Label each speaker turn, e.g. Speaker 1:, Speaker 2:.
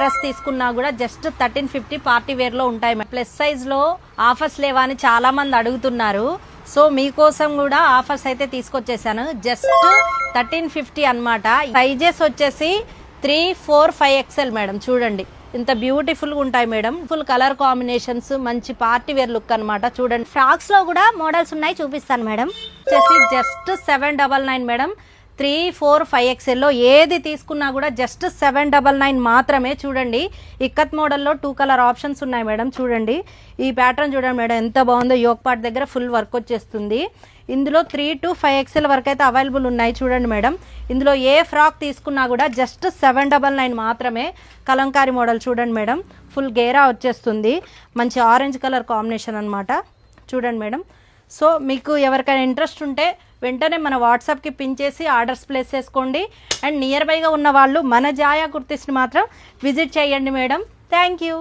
Speaker 1: Dress తీసుకున్నా కూడా just 1350 party wear లో ఉంటాయి. ప్లస్ సైజ్ లో ఆఫర్స్ లేవా అని చాలా మంది అడుగుతున్నారు. సో మీకోసం కూడా ఆఫర్స్ అయితే తీసుకొచ్చేసాను. జస్ట్ 1350 అన్నమాట. సైజెస్ వచ్చేసి 3, 4, 5 XL మేడం. చూడండి ఇంత బ్యూటిఫుల్ గా ఉంటాయి మేడం. ఫుల్ కలర్ కాంబినేషన్స్, మంచి పార్టీ వేర్ లుక్ అన్నమాట. చూడండి
Speaker 2: ఫ్రాక్స్ లో కూడా మోడల్స్ ఉన్నాయి, చూపిస్తాను మేడం.
Speaker 1: వచ్చేసి జస్ట్ 799 మేడం. 3, 4, 5 XL లో ఏది తీసుకున్నా కూడా జస్ట్ 799 మాత్రమే. చూడండి ఇక్కత్ మోడల్లో 2 కలర్ ఆప్షన్స్ ఉన్నాయి మేడం. చూడండి ఈ ప్యాటర్న్ చూడండి మేడం ఎంత బాగుందో. యోక్ పార్ట్ దగ్గర ఫుల్ వర్క్ వచ్చేస్తుంది. ఇందులో 3 to 5 XL వరకు అయితే అవైలబుల్ ఉన్నాయి. చూడండి మేడం ఇందులో ఏ ఫ్రాక్ తీసుకున్నా కూడా జస్ట్ 799 మాత్రమే. కలంకారీ మోడల్ చూడండి మేడం, ఫుల్ గేరా వచ్చేస్తుంది. మంచి ఆరెంజ్ కలర్ కాంబినేషన్ అన్నమాట. చూడండి మేడం. సో మీకు ఎవరికైనా ఇంట్రెస్ట్ ఉంటే వెంటనే మన వాట్సాప్కి పిన్ చేసి ఆర్డర్స్ ప్లేస్ చేసుకోండి. అండ్ నియర్ బైగా ఉన్న వాళ్ళు మన జాయా కుర్తీస్ని మాత్రం విజిట్ చేయండి మేడం. Thank you.